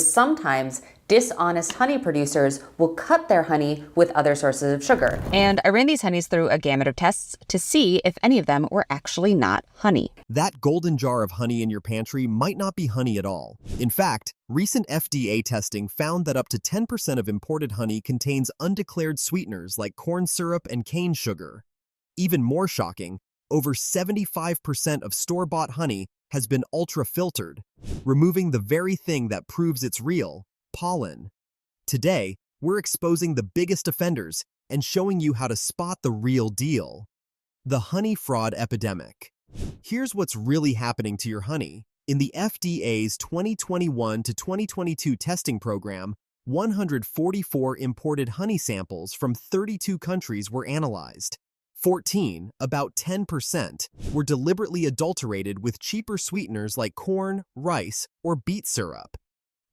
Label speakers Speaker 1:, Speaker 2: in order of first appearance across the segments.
Speaker 1: Sometimes dishonest honey producers will cut their honey with other sources of sugar.
Speaker 2: And I ran these honeys through a gamut of tests to see if any of them were actually not honey.
Speaker 3: That golden jar of honey in your pantry might not be honey at all. In fact, recent FDA testing found that up to 10% of imported honey contains undeclared sweeteners like corn syrup and cane sugar. Even more shocking, over 75% of store-bought honey has been ultra-filtered, removing the very thing that proves it's real, pollen. Today, we're exposing the biggest offenders and showing you how to spot the real deal. The honey fraud epidemic. Here's what's really happening to your honey. In the FDA's 2021 to 2022 testing program, 144 imported honey samples from 32 countries were analyzed. 14, about 10%, were deliberately adulterated with cheaper sweeteners like corn, rice, or beet syrup.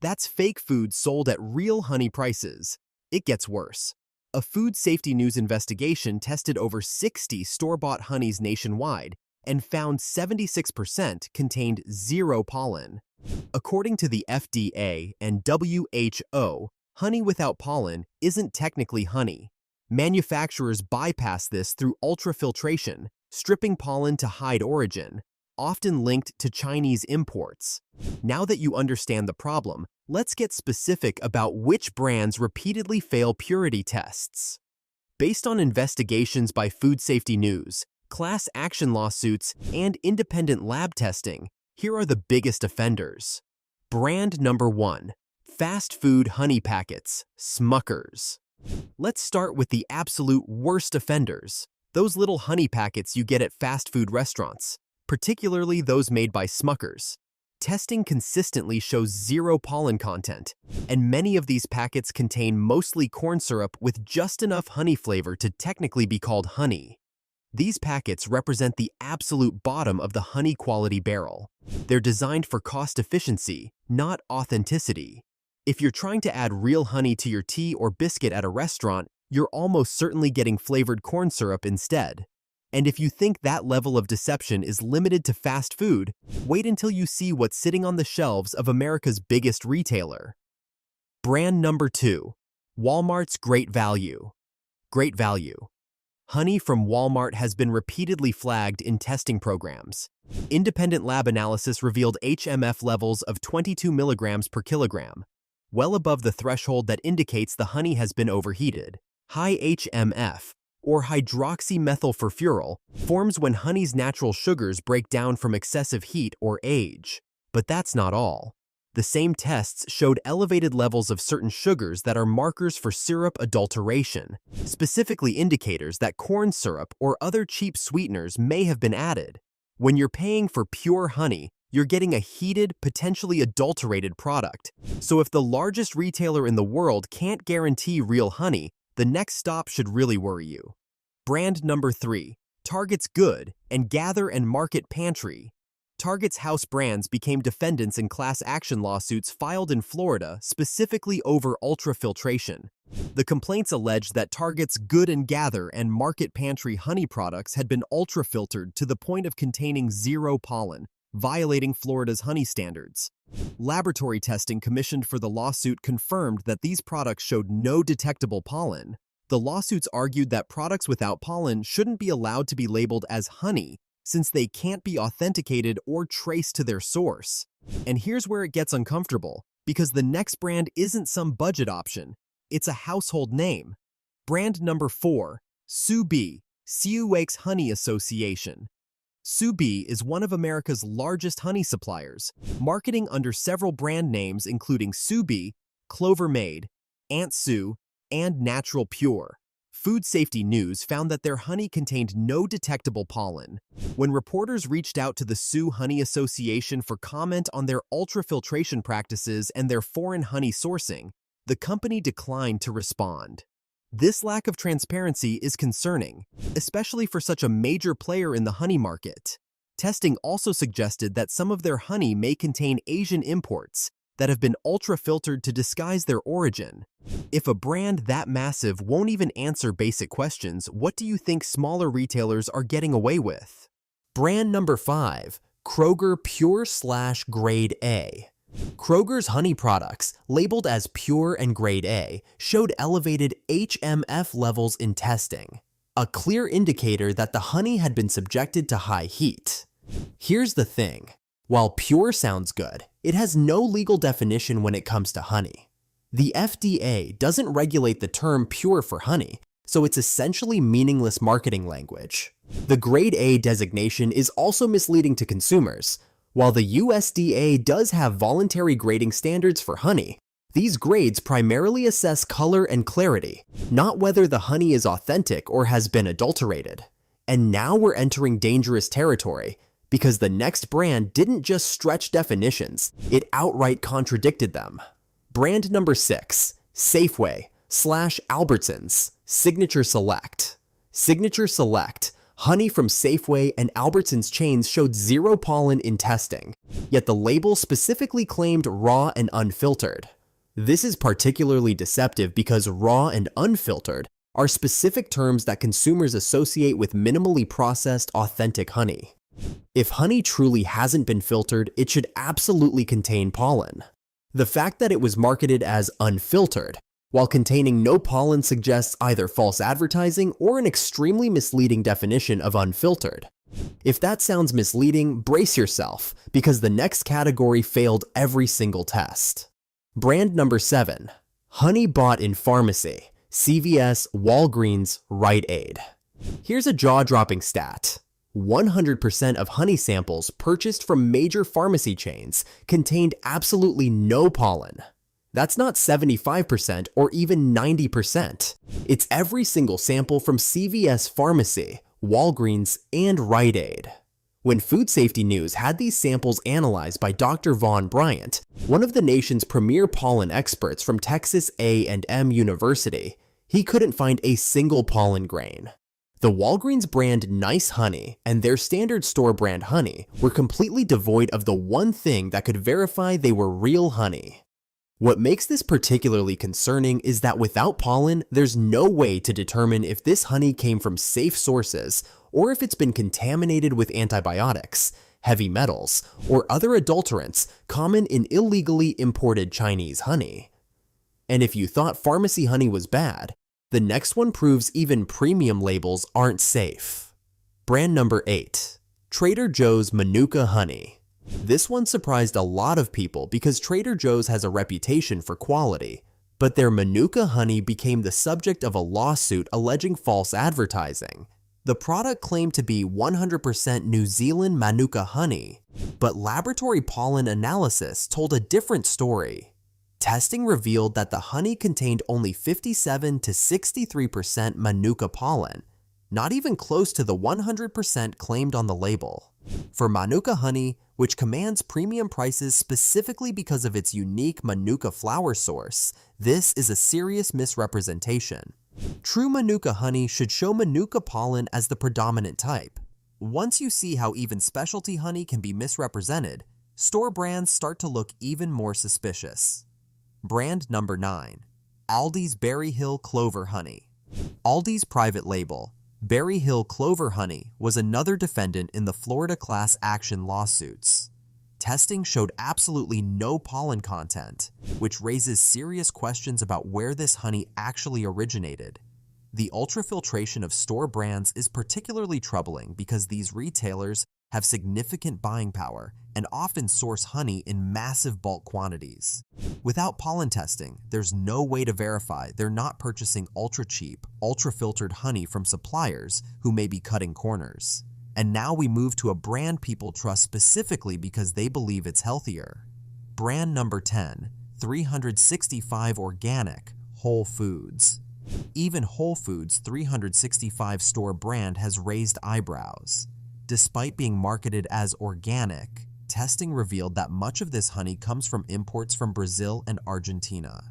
Speaker 3: That's fake food sold at real honey prices. It gets worse. A Food Safety News investigation tested over 60 store-bought honeys nationwide and found 76% contained zero pollen. According to the FDA and WHO, honey without pollen isn't technically honey. Manufacturers bypass this through ultrafiltration, stripping pollen to hide origin, often linked to Chinese imports. Now that you understand the problem, let's get specific about which brands repeatedly fail purity tests. Based on investigations by Food Safety News, class action lawsuits, and independent lab testing, here are the biggest offenders. Brand number 1. Fast food honey packets, Smuckers. Let's start with the absolute worst offenders, those little honey packets you get at fast food restaurants, particularly those made by Smuckers. Testing consistently shows zero pollen content, and many of these packets contain mostly corn syrup with just enough honey flavor to technically be called honey. These packets represent the absolute bottom of the honey quality barrel. They're designed for cost efficiency, not authenticity. If you're trying to add real honey to your tea or biscuit at a restaurant, you're almost certainly getting flavored corn syrup instead. And if you think that level of deception is limited to fast food, wait until you see what's sitting on the shelves of America's biggest retailer. Brand number 2. Walmart's Great Value. Great Value. Honey from Walmart has been repeatedly flagged in testing programs. Independent lab analysis revealed HMF levels of 22 milligrams per kilogram, well above the threshold that indicates the honey has been overheated. High HMF, or hydroxymethylfurfuryl, forms when honey's natural sugars break down from excessive heat or age. But that's not all. The same tests showed elevated levels of certain sugars that are markers for syrup adulteration, specifically indicators that corn syrup or other cheap sweeteners may have been added. When you're paying for pure honey, you're getting a heated, potentially adulterated product. So if the largest retailer in the world can't guarantee real honey, the next stop should really worry you. Brand number 3. Target's Good and Gather and Market Pantry. Target's house brands became defendants in class action lawsuits filed in Florida specifically over ultrafiltration. The complaints alleged that Target's Good and Gather and Market Pantry honey products had been ultrafiltered to the point of containing zero pollen, violating Florida's honey standards. Laboratory testing commissioned for the lawsuit confirmed that these products showed no detectable pollen. The lawsuits argued that products without pollen shouldn't be allowed to be labeled as honey since they can't be authenticated or traced to their source. And here's where it gets uncomfortable, because the next brand isn't some budget option. It's a household name. Brand number 4. Subi, Siuwake's Honey Association. Subi is one of America's largest honey suppliers, marketing under several brand names including Subi, Clover Made, Aunt Sue, and Natural Pure. Food Safety News found that their honey contained no detectable pollen. When reporters reached out to the Sioux Honey Association for comment on their ultrafiltration practices and their foreign honey sourcing, the company declined to respond. This lack of transparency is concerning, especially for such a major player in the honey market. Testing also suggested that some of their honey may contain Asian imports that have been ultra-filtered to disguise their origin. If a brand that massive won't even answer basic questions, what do you think smaller retailers are getting away with? Brand number 5, Kroger Pure/Grade A. Kroger's honey products, labeled as pure and grade A, showed elevated HMF levels in testing, a clear indicator that the honey had been subjected to high heat. Here's the thing. While pure sounds good, it has no legal definition when it comes to honey. The FDA doesn't regulate the term pure for honey, so it's essentially meaningless marketing language. The grade A designation is also misleading to consumers. While the USDA does have voluntary grading standards for honey, these grades primarily assess color and clarity, not whether the honey is authentic or has been adulterated. And now we're entering dangerous territory, because the next brand didn't just stretch definitions, it outright contradicted them. Brand number 6, Safeway/Albertsons, Signature Select. Signature Select, honey from Safeway and Albertsons chains showed zero pollen in testing, yet the label specifically claimed raw and unfiltered. This is particularly deceptive because raw and unfiltered are specific terms that consumers associate with minimally processed, authentic honey. If honey truly hasn't been filtered, it should absolutely contain pollen. The fact that it was marketed as unfiltered, while containing no pollen, suggests either false advertising or an extremely misleading definition of unfiltered. If that sounds misleading, brace yourself, because the next category failed every single test. Brand number 7, honey bought in pharmacy, CVS, Walgreens, Rite Aid. Here's a jaw-dropping stat. 100% of honey samples purchased from major pharmacy chains contained absolutely no pollen. That's not 75% or even 90%. It's every single sample from CVS Pharmacy, Walgreens, and Rite Aid. When Food Safety News had these samples analyzed by Dr. Vaughn Bryant, one of the nation's premier pollen experts from Texas A&M University, he couldn't find a single pollen grain. The Walgreens brand Nice Honey and their standard store brand honey were completely devoid of the one thing that could verify they were real honey. What makes this particularly concerning is that without pollen, there's no way to determine if this honey came from safe sources or if it's been contaminated with antibiotics, heavy metals, or other adulterants common in illegally imported Chinese honey. And if you thought pharmacy honey was bad, the next one proves even premium labels aren't safe. Brand number 8, Trader Joe's Manuka Honey. This one surprised a lot of people because Trader Joe's has a reputation for quality, but their Manuka honey became the subject of a lawsuit alleging false advertising. The product claimed to be 100% New Zealand Manuka honey, but laboratory pollen analysis told a different story. Testing revealed that the honey contained only 57 to 63% Manuka pollen, not even close to the 100% claimed on the label. For Manuka honey, which commands premium prices specifically because of its unique Manuka flower source, this is a serious misrepresentation. True Manuka honey should show Manuka pollen as the predominant type. Once you see how even specialty honey can be misrepresented, store brands start to look even more suspicious. Brand number 9, Aldi's Berry Hill Clover Honey. Aldi's private label, Berry Hill Clover Honey, was another defendant in the Florida class action lawsuits. Testing showed absolutely no pollen content, which raises serious questions about where this honey actually originated. The ultrafiltration of store brands is particularly troubling because these retailers have significant buying power and often source honey in massive bulk quantities. Without pollen testing, there's no way to verify they're not purchasing ultra-cheap, ultra-filtered honey from suppliers who may be cutting corners. And now we move to a brand people trust specifically because they believe it's healthier. Brand number 10, 365 Organic, Whole Foods. Even Whole Foods' 365 store brand has raised eyebrows. Despite being marketed as organic, testing revealed that much of this honey comes from imports from Brazil and Argentina.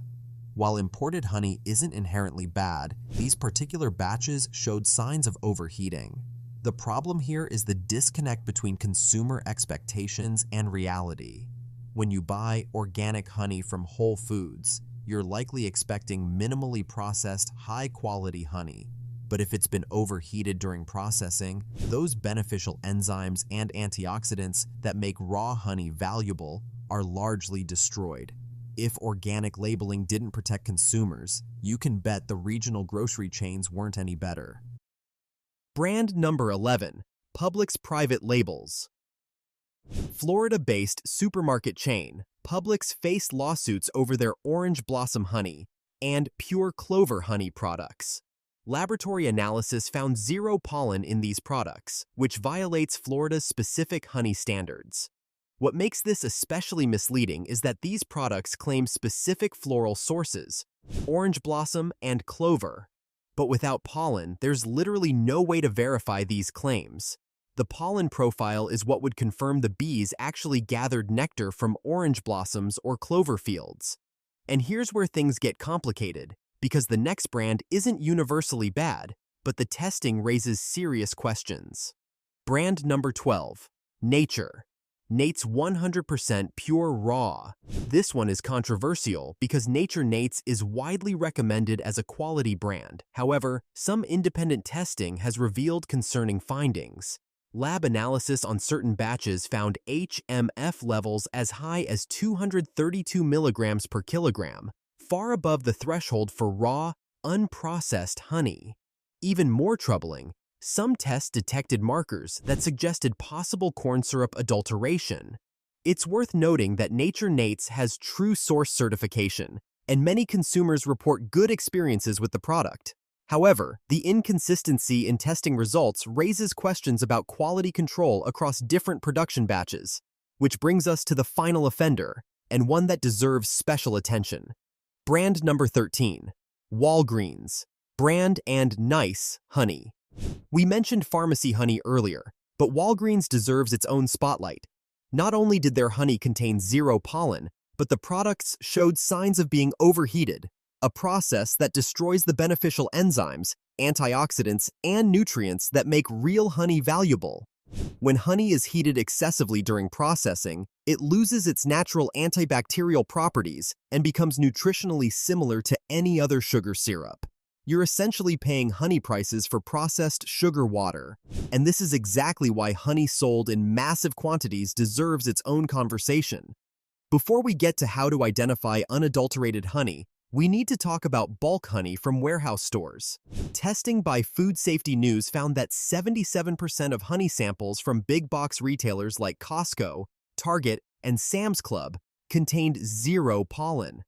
Speaker 3: While imported honey isn't inherently bad, these particular batches showed signs of overheating. The problem here is the disconnect between consumer expectations and reality. When you buy organic honey from Whole Foods, you're likely expecting minimally processed, high-quality honey. But if it's been overheated during processing, those beneficial enzymes and antioxidants that make raw honey valuable are largely destroyed. If organic labeling didn't protect consumers, you can bet the regional grocery chains weren't any better. Brand number 11, Publix private labels. Florida-based supermarket chain Publix faced lawsuits over their Orange Blossom honey and Pure Clover honey products. Laboratory analysis found zero pollen in these products, which violates Florida's specific honey standards. What makes this especially misleading is that these products claim specific floral sources, orange blossom and clover. But without pollen, there's literally no way to verify these claims. The pollen profile is what would confirm the bees actually gathered nectar from orange blossoms or clover fields. And here's where things get complicated, because the next brand isn't universally bad, but the testing raises serious questions. Brand number 12, Nature. Nate's 100% pure raw. This one is controversial because Nature Nate's is widely recommended as a quality brand. However, some independent testing has revealed concerning findings. Lab analysis on certain batches found HMF levels as high as 232 milligrams per kilogram, far above the threshold for raw, unprocessed honey. Even more troubling, some tests detected markers that suggested possible corn syrup adulteration. It's worth noting that Nature Nate's has true source certification, and many consumers report good experiences with the product. However, the inconsistency in testing results raises questions about quality control across different production batches, which brings us to the final offender, and one that deserves special attention. Brand number 13, Walgreens. Brand and nice honey. We mentioned pharmacy honey earlier, but Walgreens deserves its own spotlight. Not only did their honey contain zero pollen, but the products showed signs of being overheated, a process that destroys the beneficial enzymes, antioxidants, and nutrients that make real honey valuable. When honey is heated excessively during processing, it loses its natural antibacterial properties and becomes nutritionally similar to any other sugar syrup. You're essentially paying honey prices for processed sugar water, and this is exactly why honey sold in massive quantities deserves its own conversation. Before we get to how to identify unadulterated honey, we need to talk about bulk honey from warehouse stores. Testing by Food Safety News found that 77% of honey samples from big box retailers like Costco, Target, and Sam's Club contained zero pollen.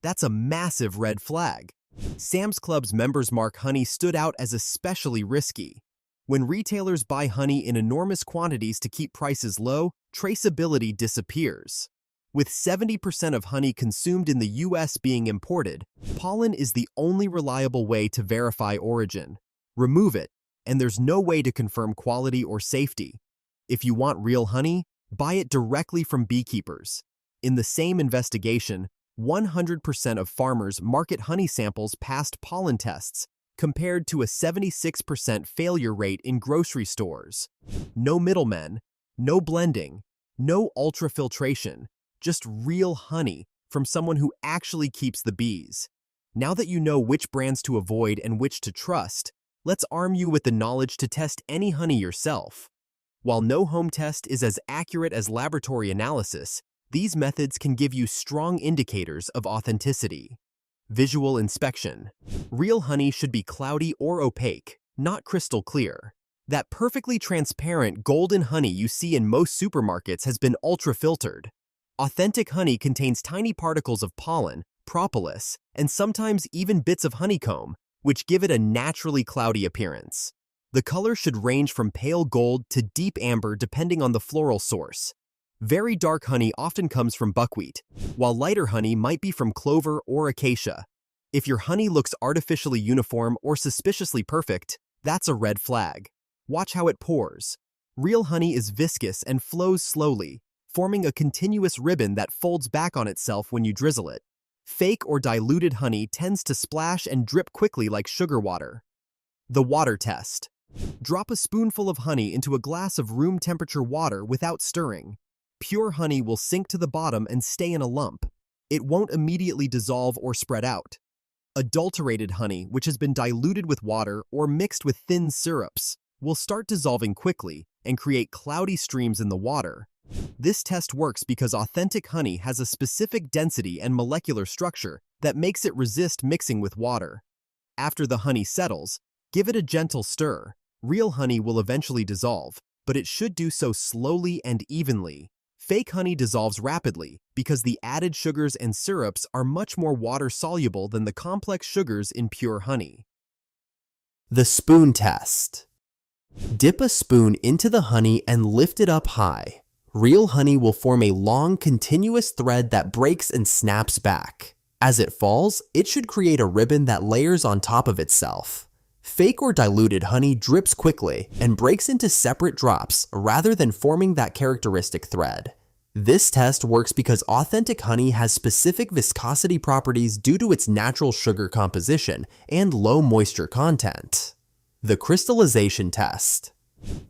Speaker 3: That's a massive red flag. Sam's Club's Members Mark honey stood out as especially risky. When retailers buy honey in enormous quantities to keep prices low, traceability disappears. With 70% of honey consumed in the US being imported, pollen is the only reliable way to verify origin. Remove it, and there's no way to confirm quality or safety. If you want real honey, buy it directly from beekeepers. In the same investigation, 100% of farmers' market honey samples passed pollen tests, compared to a 76% failure rate in grocery stores. No middlemen, no blending, no ultrafiltration, just real honey from someone who actually keeps the bees. Now that you know which brands to avoid and which to trust, let's arm you with the knowledge to test any honey yourself. While no home test is as accurate as laboratory analysis, these methods can give you strong indicators of authenticity. Visual inspection. Real honey should be cloudy or opaque, not crystal clear. That perfectly transparent golden honey you see in most supermarkets has been ultra-filtered. Authentic honey contains tiny particles of pollen, propolis, and sometimes even bits of honeycomb, which give it a naturally cloudy appearance. The color should range from pale gold to deep amber depending on the floral source. Very dark honey often comes from buckwheat, while lighter honey might be from clover or acacia. If your honey looks artificially uniform or suspiciously perfect, that's a red flag. Watch how it pours. Real honey is viscous and flows slowly, forming a continuous ribbon that folds back on itself when you drizzle it. Fake or diluted honey tends to splash and drip quickly like sugar water. The water test. Drop a spoonful of honey into a glass of room temperature water without stirring. Pure honey will sink to the bottom and stay in a lump. It won't immediately dissolve or spread out. Adulterated honey, which has been diluted with water or mixed with thin syrups, will start dissolving quickly and create cloudy streams in the water, This test works because authentic honey has a specific density and molecular structure that makes it resist mixing with water. After the honey settles, give it a gentle stir. Real honey will eventually dissolve, but it should do so slowly and evenly. Fake honey dissolves rapidly because the added sugars and syrups are much more water-soluble than the complex sugars in pure honey. The spoon test. Dip a spoon into the honey and lift it up high. Real honey will form a long, continuous thread that breaks and snaps back. As it falls, it should create a ribbon that layers on top of itself. Fake or diluted honey drips quickly and breaks into separate drops rather than forming that characteristic thread. This test works because authentic honey has specific viscosity properties due to its natural sugar composition and low moisture content. The crystallization test.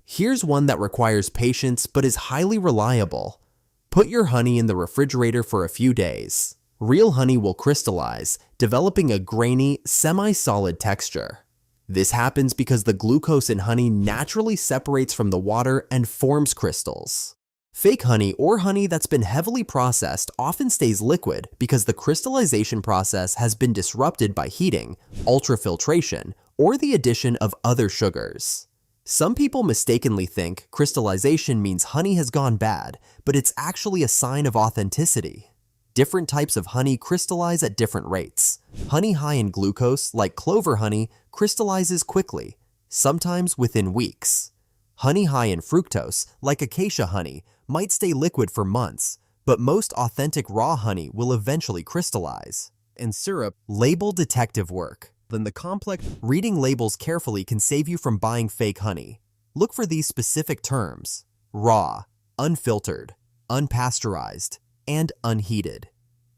Speaker 3: Here's one that requires patience but is highly reliable. Put your honey in the refrigerator for a few days. Real honey will crystallize, developing a grainy, semi-solid texture. This happens because the glucose in honey naturally separates from the water and forms crystals. Fake honey or honey that's been heavily processed often stays liquid because the crystallization process has been disrupted by heating, ultrafiltration, or the addition of other sugars. Some people mistakenly think crystallization means honey has gone bad, but it's actually a sign of authenticity. Different types of honey crystallize at different rates. Honey high in glucose, like clover honey, crystallizes quickly, sometimes within weeks. Honey high in fructose, like acacia honey, might stay liquid for months, but most authentic raw honey will eventually crystallize. And syrup, label detective work. Then the complex reading labels carefully can save you from buying fake honey. Look for these specific terms: raw, unfiltered, unpasteurized, and unheated.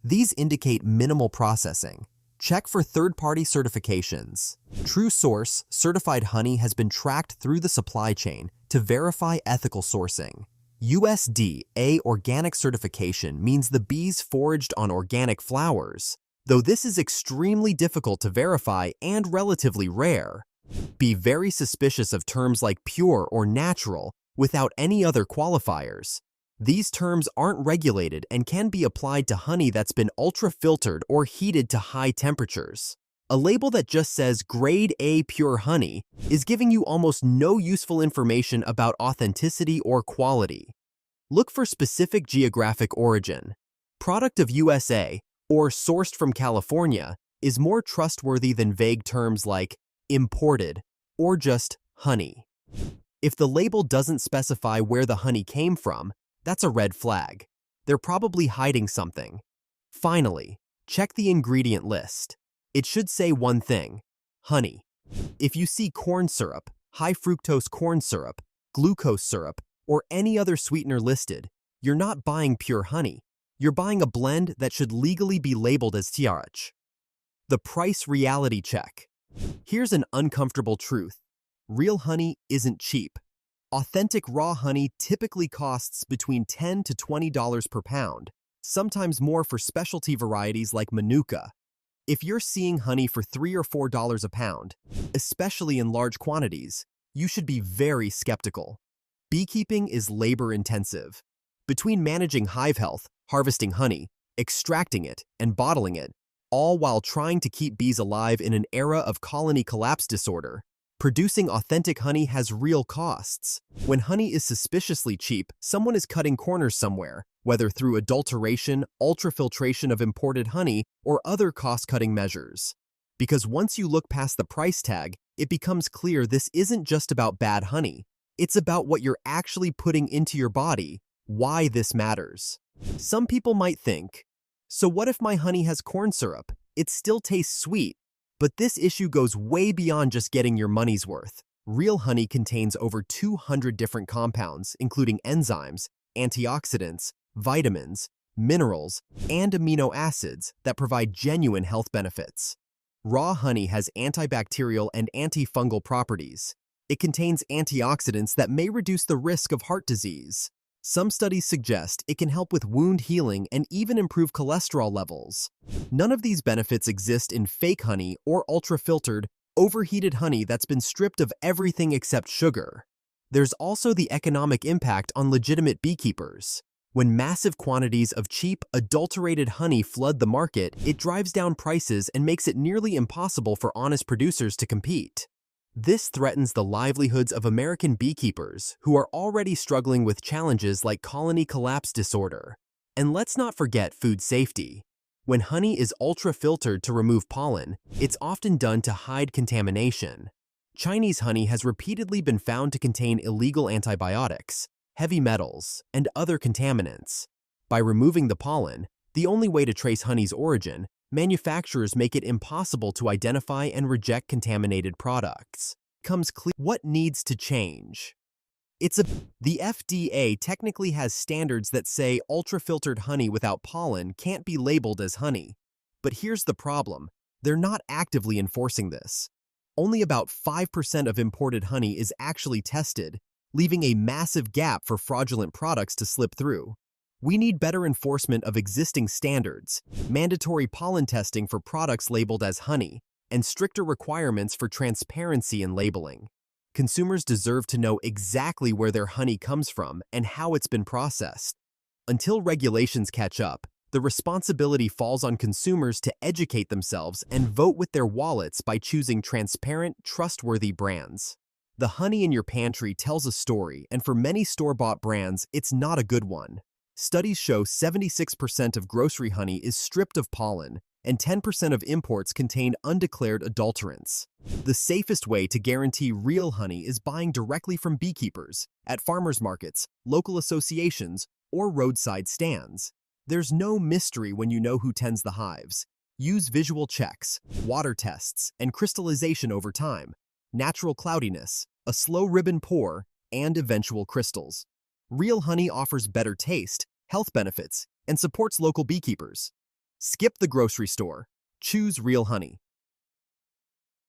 Speaker 3: These indicate minimal processing. Check for third-party certifications. True Source certified honey has been tracked through the supply chain to verify ethical sourcing. USDA organic certification means the bees foraged on organic flowers, though this is extremely difficult to verify and relatively rare. Be very suspicious of terms like pure or natural without any other qualifiers. These terms aren't regulated and can be applied to honey that's been ultra-filtered or heated to high temperatures. A label that just says Grade A Pure Honey is giving you almost no useful information about authenticity or quality. Look for specific geographic origin. Product of USA or sourced from California is more trustworthy than vague terms like imported or just honey. If the label doesn't specify where the honey came from, that's a red flag. They're probably hiding something. Finally, check the ingredient list. It should say one thing: honey. If you see corn syrup, high fructose corn syrup, glucose syrup, or any other sweetener listed, you're not buying pure honey. You're buying a blend that should legally be labeled as TRH. The price reality check. Here's an uncomfortable truth. Real honey isn't cheap. Authentic raw honey typically costs between $10 to $20 per pound, sometimes more for specialty varieties like Manuka. If you're seeing honey for $3 or $4 a pound, especially in large quantities, you should be very skeptical. Beekeeping is labor-intensive. Between managing hive health, harvesting honey, extracting it, and bottling it, all while trying to keep bees alive in an era of colony collapse disorder, producing authentic honey has real costs. When honey is suspiciously cheap, someone is cutting corners somewhere, whether through adulteration, ultrafiltration of imported honey, or other cost-cutting measures. Because once you look past the price tag, it becomes clear this isn't just about bad honey. It's about what you're actually putting into your body, why this matters. Some people might think, so what if my honey has corn syrup? It still tastes sweet. But this issue goes way beyond just getting your money's worth. Real honey contains over 200 different compounds, including enzymes, antioxidants, vitamins, minerals, and amino acids that provide genuine health benefits. Raw honey has antibacterial and antifungal properties. It contains antioxidants that may reduce the risk of heart disease. Some studies suggest it can help with wound healing and even improve cholesterol levels. None of these benefits exist in fake honey or ultra-filtered, overheated honey that's been stripped of everything except sugar. There's also the economic impact on legitimate beekeepers. When massive quantities of cheap, adulterated honey flood the market, it drives down prices and makes it nearly impossible for honest producers to compete. This threatens the livelihoods of American beekeepers, who are already struggling with challenges like colony collapse disorder. And let's not forget food safety. When honey is ultra-filtered to remove pollen, it's often done to hide contamination. Chinese honey has repeatedly been found to contain illegal antibiotics, heavy metals, and other contaminants. By removing the pollen, the only way to trace honey's origin, manufacturers make it impossible to identify and reject contaminated products. Comes clear what needs to change. The FDA technically has standards that say ultra-filtered honey without pollen can't be labeled as honey. But here's the problem. They're not actively enforcing this. Only about 5% of imported honey is actually tested, leaving a massive gap for fraudulent products to slip through. We need better enforcement of existing standards, mandatory pollen testing for products labeled as honey, and stricter requirements for transparency in labeling. Consumers deserve to know exactly where their honey comes from and how it's been processed. Until regulations catch up, the responsibility falls on consumers to educate themselves and vote with their wallets by choosing transparent, trustworthy brands. The honey in your pantry tells a story, and for many store-bought brands, it's not a good one. Studies show 76% of grocery honey is stripped of pollen, and 10% of imports contain undeclared adulterants. The safest way to guarantee real honey is buying directly from beekeepers, at farmers markets, local associations, or roadside stands. There's no mystery when you know who tends the hives. Use visual checks, water tests, and crystallization over time, natural cloudiness, a slow ribbon pour, and eventual crystals. Real honey offers better taste, health benefits, and supports local beekeepers. Skip the grocery store. Choose real honey.